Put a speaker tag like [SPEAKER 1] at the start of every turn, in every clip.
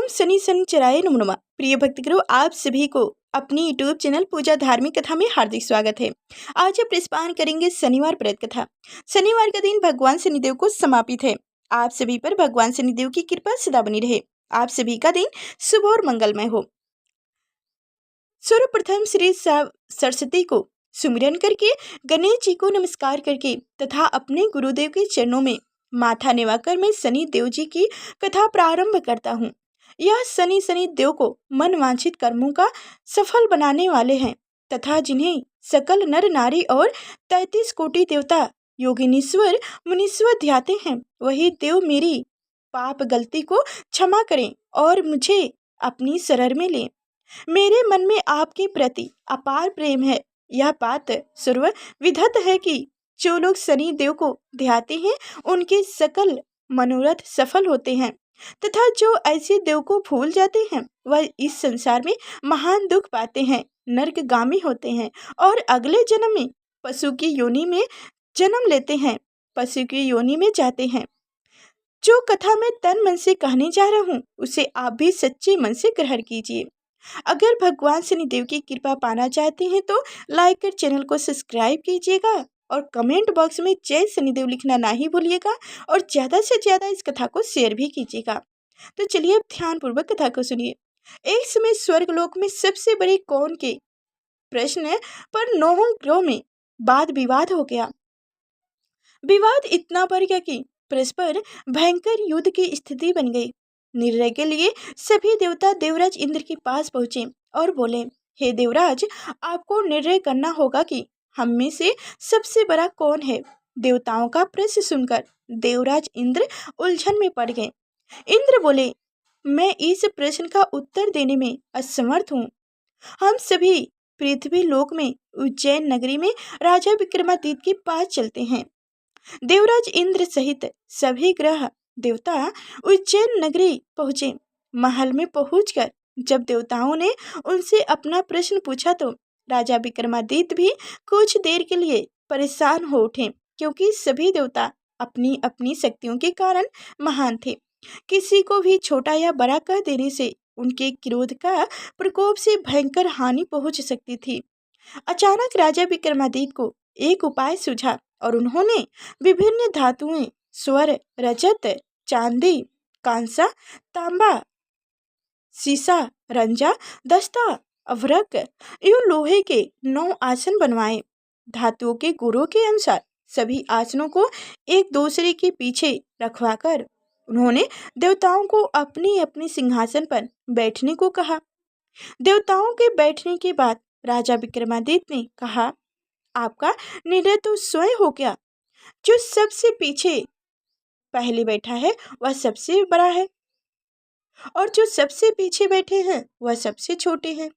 [SPEAKER 1] शनि शनिचराय नमो नमः। प्रिय भक्तगणों, आप सभी को अपनी यूट्यूब चैनल पूजा धार्मिक कथा में हार्दिक स्वागत है। आज आप प्रस्पान करेंगे शनिवार व्रत कथा। शनिवार का दिन भगवान शनिदेव को समर्पित है। आप सभी पर भगवान शनिदेव की कृपा सदा बनी रहे। आप सभी का दिन शुभ और मंगलमय हो। सर्वप्रथम श्री सरस्वती को सुमिरन करके, गणेश जी को नमस्कार करके तथा अपने गुरुदेव के चरणों में माथा निवाकर मैं शनि देव जी की कथा प्रारंभ करता हूँ। यह शनि देव को मनवांछित कर्मों का सफल बनाने वाले हैं तथा जिन्हें सकल नर नारी और 33 कोटि देवता योगिनीश्वर मुनीश्वर ध्याते हैं, वही देव मेरी पाप गलती को क्षमा करें और मुझे अपनी शरण में लें। मेरे मन में आपके प्रति अपार प्रेम है। यह बात सर्व विदित है कि जो लोग शनि देव को ध्याते हैं उनके सकल मनोरथ सफल होते हैं तथा जो ऐसे देव को भूल जाते हैं वह इस संसार में महान दुख पाते हैं, नरकगामी होते हैं और अगले जन्म में पशु की योनि में जन्म लेते हैं, पशु की योनि में जाते हैं। जो कथा मैं तन मन से कहने जा रहा हूँ उसे आप भी सच्चे मन से ग्रहण कीजिए। अगर भगवान शनिदेव की कृपा पाना चाहते हैं तो लाइक कर चैनल को सब्सक्राइब कीजिएगा और कमेंट बॉक्स में जय शनिदेव लिखना ना ही भूलिएगा और ज़्यादा से ज़्यादा इस कथा को शेयर भी कीजिएगा। तो चलिए अब ध्यानपूर्वक कथा को सुनिए। एक समय स्वर्गलोक में सबसे बड़े कौन के प्रश्न पर 9 ग्रहों में वाद विवाद हो गया। विवाद इतना बढ़ गया कि परस्पर भयंकर युद्ध की स्थिति बन गई। निर्णय के लिए सभी देवता देवराज इंद्र के पास पहुंचे और बोले, हे देवराज, आपको निर्णय करना होगा कि हम में से सबसे बड़ा कौन है। देवताओं का प्रश्न सुनकर देवराज इंद्र उलझन में पड़ गए। इंद्र बोले, मैं इस प्रश्न का उत्तर देने में असमर्थ हूँ। हम सभी पृथ्वी लोक में उज्जैन नगरी में राजा विक्रमादित्य के पास चलते हैं। देवराज इंद्र सहित सभी ग्रह देवता उज्जैन नगरी पहुंचे। महल में पहुंचकर जब देवताओं ने उनसे अपना प्रश्न पूछा तो राजा विक्रमादित्य भी कुछ देर के लिए परेशान हो उठे, क्योंकि सभी देवता अपनी अपनी शक्तियों के कारण महान थे। किसी को भी छोटा या बड़ा कह देने से उनके क्रोध का प्रकोप से भयंकर हानि पहुंच सकती थी। अचानक राजा विक्रमादित्य को एक उपाय सूझा और उन्होंने विभिन्न धातुएं स्वर, रजत, चांदी, कांसा, तांबा, सीसा, रंजा, दस्ता, अभ्रक एवं लोहे के 9 आसन बनवाए। धातुओं के गुणों के अनुसार सभी आसनों को एक दूसरे के पीछे रखवाकर उन्होंने देवताओं को अपनी अपनी सिंहासन पर बैठने को कहा। देवताओं के बैठने के बाद राजा विक्रमादित्य ने कहा, आपका निर्णय तो स्वयं हो गया। जो सबसे पीछे पहले बैठा है वह सबसे बड़ा है और जो सबसे पीछे बैठे हैं वह सबसे छोटे हैं।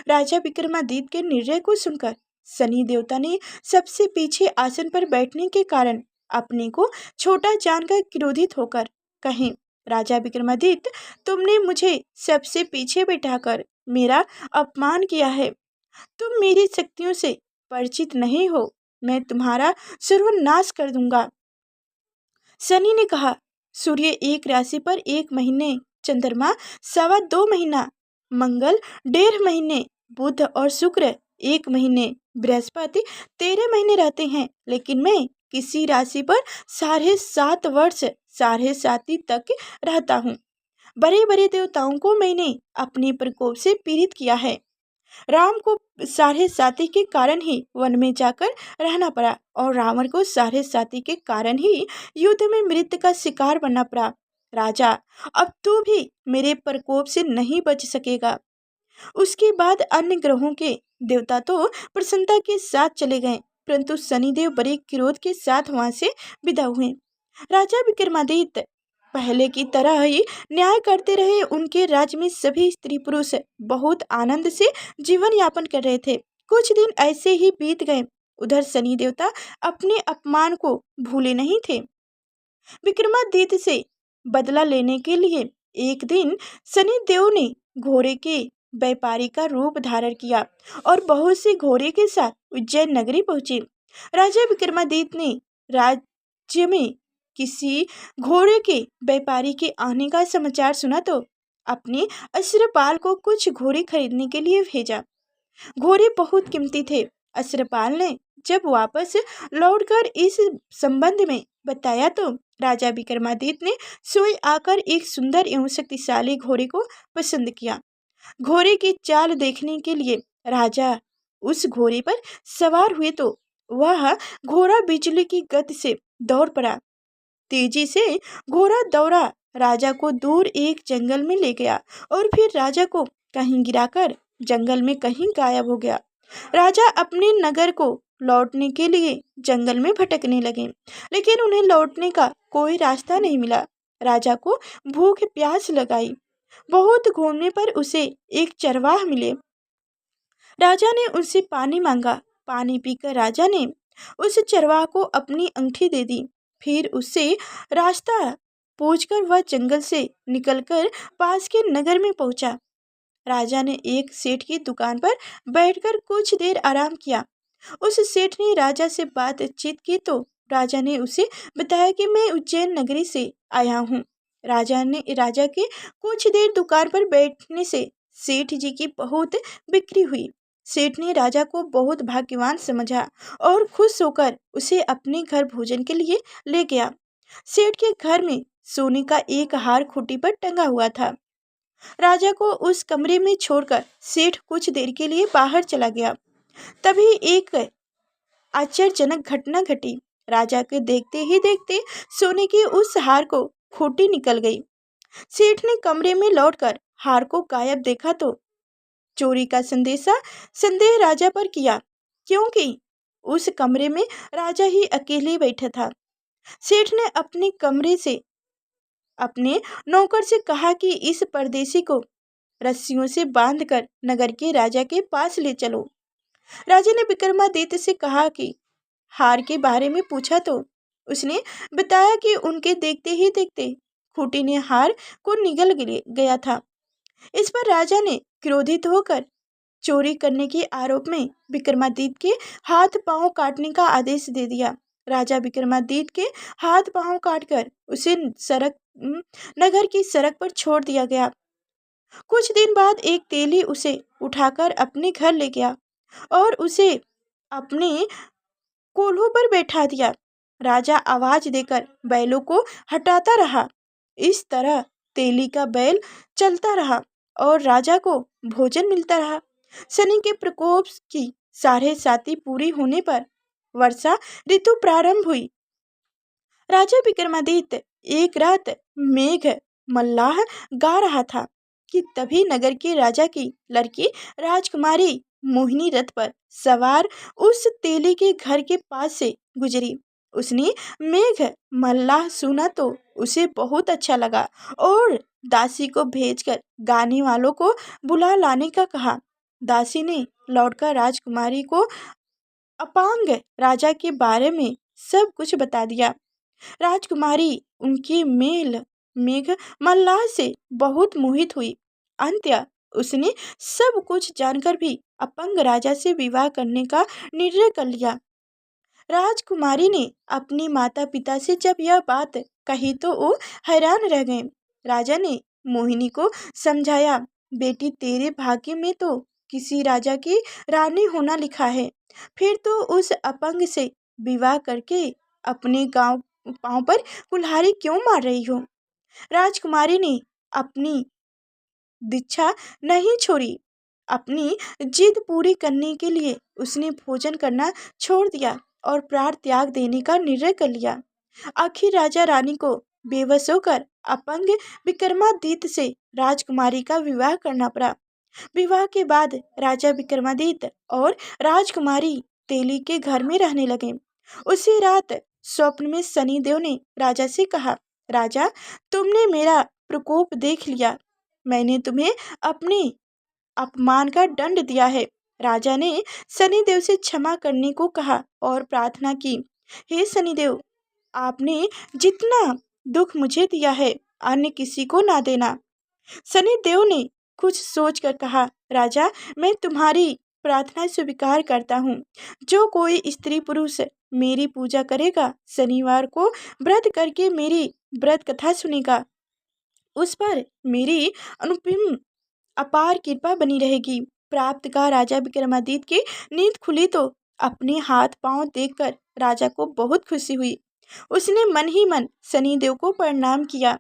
[SPEAKER 1] राजा विक्रमादित्य के निर्णय को सुनकर शनि देवता ने सबसे पीछे आसन पर बैठने के कारण अपने को छोटा जानकर क्रोधित होकर कहे, राजा विक्रमादित्य, तुमने मुझे सबसे पीछे बैठाकर मेरा अपमान किया है। तुम मेरी शक्तियों से परिचित नहीं हो। मैं तुम्हारा सर्वनाश कर दूंगा। शनि ने कहा, सूर्य एक राशि पर 1 महीने, चंद्रमा 2.25 महीना, मंगल 1.5 महीने, बुध और शुक्र 1 महीने, बृहस्पति 13 महीने रहते हैं, लेकिन मैं किसी राशि पर 7.5 वर्ष 7.5 तक रहता हूँ। बड़े बड़े देवताओं को मैंने अपने प्रकोप से पीड़ित किया है। राम को 7.5 के कारण ही वन में जाकर रहना पड़ा और रावण को 7.5 के कारण ही युद्ध में मृत्यु का शिकार बनना पड़ा। राजा, अब तू भी मेरे प्रकोप से नहीं बच सकेगा। उसके बाद अन्य ग्रहों के देवता तो प्रसन्नता के साथ चले गए, परंतु शनिदेव बड़े क्रोध के साथ वहां से विदा हुए। राजा विक्रमादित्य पहले की तरह ही न्याय करते रहे। उनके राज्य में सभी स्त्री पुरुष बहुत आनंद से जीवन यापन कर रहे थे। कुछ दिन ऐसे ही बीत गए। उधर शनि देवता अपने अपमान को भूले नहीं थे। विक्रमादित्य से बदला लेने के लिए एक दिन शनि देव ने घोड़े के व्यापारी का रूप धारण किया और बहुत से घोड़े के साथ उज्जैन नगरी पहुंचे। राजा विक्रमादित्य ने राज्य में किसी घोड़े के व्यापारी के आने का समाचार सुना तो अपने अश्रपाल को कुछ घोड़े खरीदने के लिए भेजा। घोड़े बहुत कीमती थे। अश्रपाल ने जब वापस लौटकर इस संबंध में बताया तो राजा विक्रमादित्य ने स्वयं आकर एक सुंदर एवं शक्तिशाली घोड़े को पसंद किया। घोड़े की चाल देखने के लिए राजा उस घोड़े पर सवार हुए तो वह घोड़ा बिजली की गति से दौड़ पड़ा। तेजी से घोड़ा दौड़ा राजा को दूर एक जंगल में ले गया और फिर राजा को कहीं गिराकर जंगल में कहीं गायब हो गया। राजा अपने नगर को लौटने के लिए जंगल में भटकने लगे, लेकिन उन्हें लौटने का कोई रास्ता नहीं मिला। राजा को भूख प्यास लगाई। बहुत घूमने पर उसे एक चरवाह मिले। राजा ने उनसे पानी मांगा। पानी पीकर राजा ने उस चरवाह को अपनी अंगूठी दे दी। फिर उससे रास्ता पूछकर वह जंगल से निकलकर पास के नगर में पहुंचा। राजा ने एक सेठ की दुकान पर बैठकर कुछ देर आराम किया। उस सेठ ने राजा से बातचीत की तो राजा ने उसे बताया कि मैं उज्जैन नगरी से आया हूँ। राजा के कुछ देर दुकान पर बैठने से सेठ जी की बहुत बिक्री हुई। सेठ ने राजा को बहुत भाग्यवान समझा और खुश होकर उसे अपने घर भोजन के लिए ले गया। सेठ के घर में सोने का एक हार खूंटी पर टंगा हुआ था। राजा को उस कमरे में छोड़कर सेठ कुछ देर के लिए बाहर चला गया। तभी एक आश्चर्यजनक घटना घटी। राजा के देखते ही देखते सोने के उस हार को खूंटी निकल गई। सेठ ने कमरे में लौटकर हार को गायब देखा तो चोरी का संदेह राजा पर किया, क्योंकि उस कमरे में राजा ही अकेले बैठा था। सेठ ने अपने कमरे से अपने नौकर से कहा कि इस परदेसी को रस्सियों से बांधकर नगर के राजा के पास ले चलो। राजा ने विक्रमादित्य से कहा कि हार के बारे में पूछा तो उसने बताया कि उनके देखते ही देखते खूंटी ने हार को निगल गया था। इस पर राजा ने क्रोधित होकर चोरी करने के आरोप में विक्रमादित्य के हाथ पांव काटने का आदेश दे दिया। राजा विक्रमादित्य के हाथ पांव काटकर उसे नगर की सड़क पर छोड़ दिया गया। कुछ दिन बाद एक तेली उसे उठाकर अपने घर ले गया और उसे अपने कोल्हों पर बैठा दिया। राजा आवाज देकर बैलों को हटाता रहा। इस तरह तेली का बैल चलता रहा और राजा को भोजन मिलता रहा। शनि के प्रकोप की 7.5 पूरी होने पर वर्षा ऋतु प्रारंभ हुई। राजा विक्रमादित्य एक रात मेघ मल्लाह गा रहा था कि तभी नगर के राजा की लड़की राजकुमारी मोहिनी रथ पर सवार उस तेली के घर के पास से गुजरी। उसने मेघ मल्लाह सुना तो उसे बहुत अच्छा लगा और दासी को भेजकर गाने वालों को बुला लाने का कहा। दासी ने लौटकर राजकुमारी को अपांग राजा के बारे में सब कुछ बता दिया। राजकुमारी उनके मेघ मल्लाह से बहुत मोहित हुई। अंत्य उसने सब कुछ जानकर भी अपंग राजा से विवाह करने का निर्णय कर लिया। राजकुमारी ने अपने माता पिता से जब यह बात कही तो वो हैरान रह गए। राजा ने मोहिनी को समझाया, बेटी तेरे भाग्य में तो किसी राजा की रानी होना लिखा है, फिर तो उस अपंग से विवाह करके अपने पांव पर कुल्हाड़ी क्यों मार रही हो। राजकुमारी ने अपनी दीक्षा नहीं छोड़ी। अपनी जिद पूरी करने के लिए उसने भोजन करना छोड़ दिया और प्राण त्याग देने का निर्णय कर लिया। आखिर राजा रानी को बेबस होकर अपंग विक्रमादित्य से राजकुमारी का विवाह करना पड़ा। विवाह के बाद राजा विक्रमादित्य और राजकुमारी तेली के घर में रहने लगे। उसी रात स्वप्न में शनिदेव ने राजा से कहा, राजा तुमने मेरा प्रकोप देख लिया, मैंने तुम्हें अपने अपमान का दंड दिया है। राजा ने शनिदेव से क्षमा करने को कहा और प्रार्थना की, हे शनिदेव, आपने जितना दुख मुझे दिया है अन्य किसी को ना देना। शनिदेव ने कुछ सोचकर कहा, राजा मैं तुम्हारी प्रार्थना स्वीकार करता हूँ। जो कोई स्त्री पुरुष मेरी पूजा करेगा, शनिवार को व्रत करके मेरी व्रत कथा सुनेगा उस पर मेरी अनुपम अपार कृपा बनी रहेगी। प्राप्त का राजा विक्रमादित्य की नींद खुली तो अपने हाथ पांव देखकर राजा को बहुत खुशी हुई। उसने मन ही मन शनिदेव को प्रणाम किया।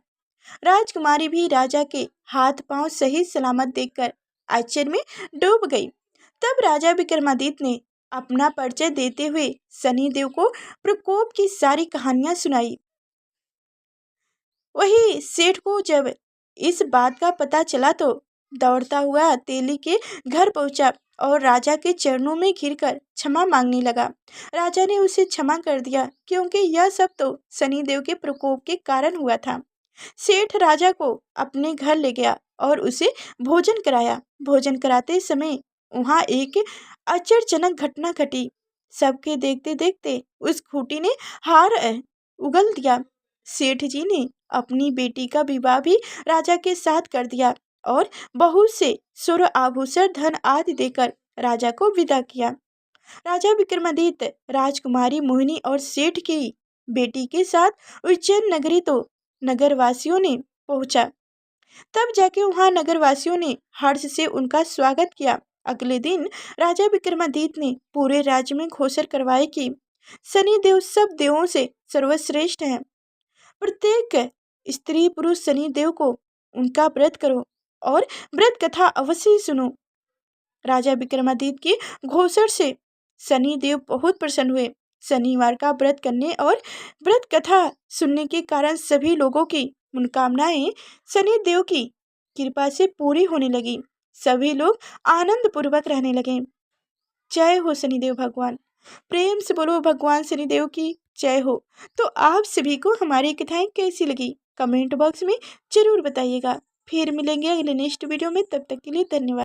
[SPEAKER 1] राजकुमारी भी राजा के हाथ पांव सही सलामत देखकर आश्चर्य में डूब गई। तब राजा विक्रमादित्य ने अपना परिचय देते हुए शनिदेव को प्रकोप की सारी कहानियां सुनाई। वही सेठ को जब इस बात का पता चला तो दौड़ता हुआ तेली के घर पहुंचा और राजा के चरणों में घिरकर क्षमा मांगने लगा। राजा ने उसे क्षमा कर दिया क्योंकि यह सब तो शनिदेव के प्रकोप के कारण हुआ था। सेठ राजा को अपने घर ले गया और उसे भोजन कराया। भोजन कराते समय वहां एक आश्चर्यजनक घटना घटी। सबके देखते देखते उस खूंटी ने हार उगल दिया। सेठ जी ने अपनी बेटी का विवाह भी राजा के साथ कर दिया और बहुत से स्वर्ण आभूषण धन आदि देकर राजा को विदा किया। राजा विक्रमादित्य राजकुमारी मोहिनी और सेठ की बेटी के साथ उज्जैन नगरी तो नगरवासियों ने पहुंचा। तब जाके वहां नगरवासियों ने हर्ष से उनका स्वागत किया। अगले दिन राजा विक्रमादित्य ने पूरे राज्य में घोषणा करवाई कि शनिदेव सब देवों से सर्वश्रेष्ठ है। प्रत्येक स्त्री पुरुष शनिदेव को उनका व्रत करो और व्रत कथा अवश्य ही सुनो। राजा विक्रमादित्य की घोषणा से शनिदेव बहुत प्रसन्न हुए। शनिवार का व्रत करने और व्रत कथा सुनने के कारण सभी लोगों की मनोकामनाएं शनिदेव की कृपा से पूरी होने लगी। सभी लोग आनंद पूर्वक रहने लगे। जय हो शनिदेव भगवान। प्रेम से बोलो भगवान शनिदेव की जय हो। तो आप सभी को हमारी कथाएं कैसी लगी कमेंट बॉक्स में जरूर बताइएगा। फिर मिलेंगे अगले नेक्स्ट वीडियो में, तब तक के लिए धन्यवाद।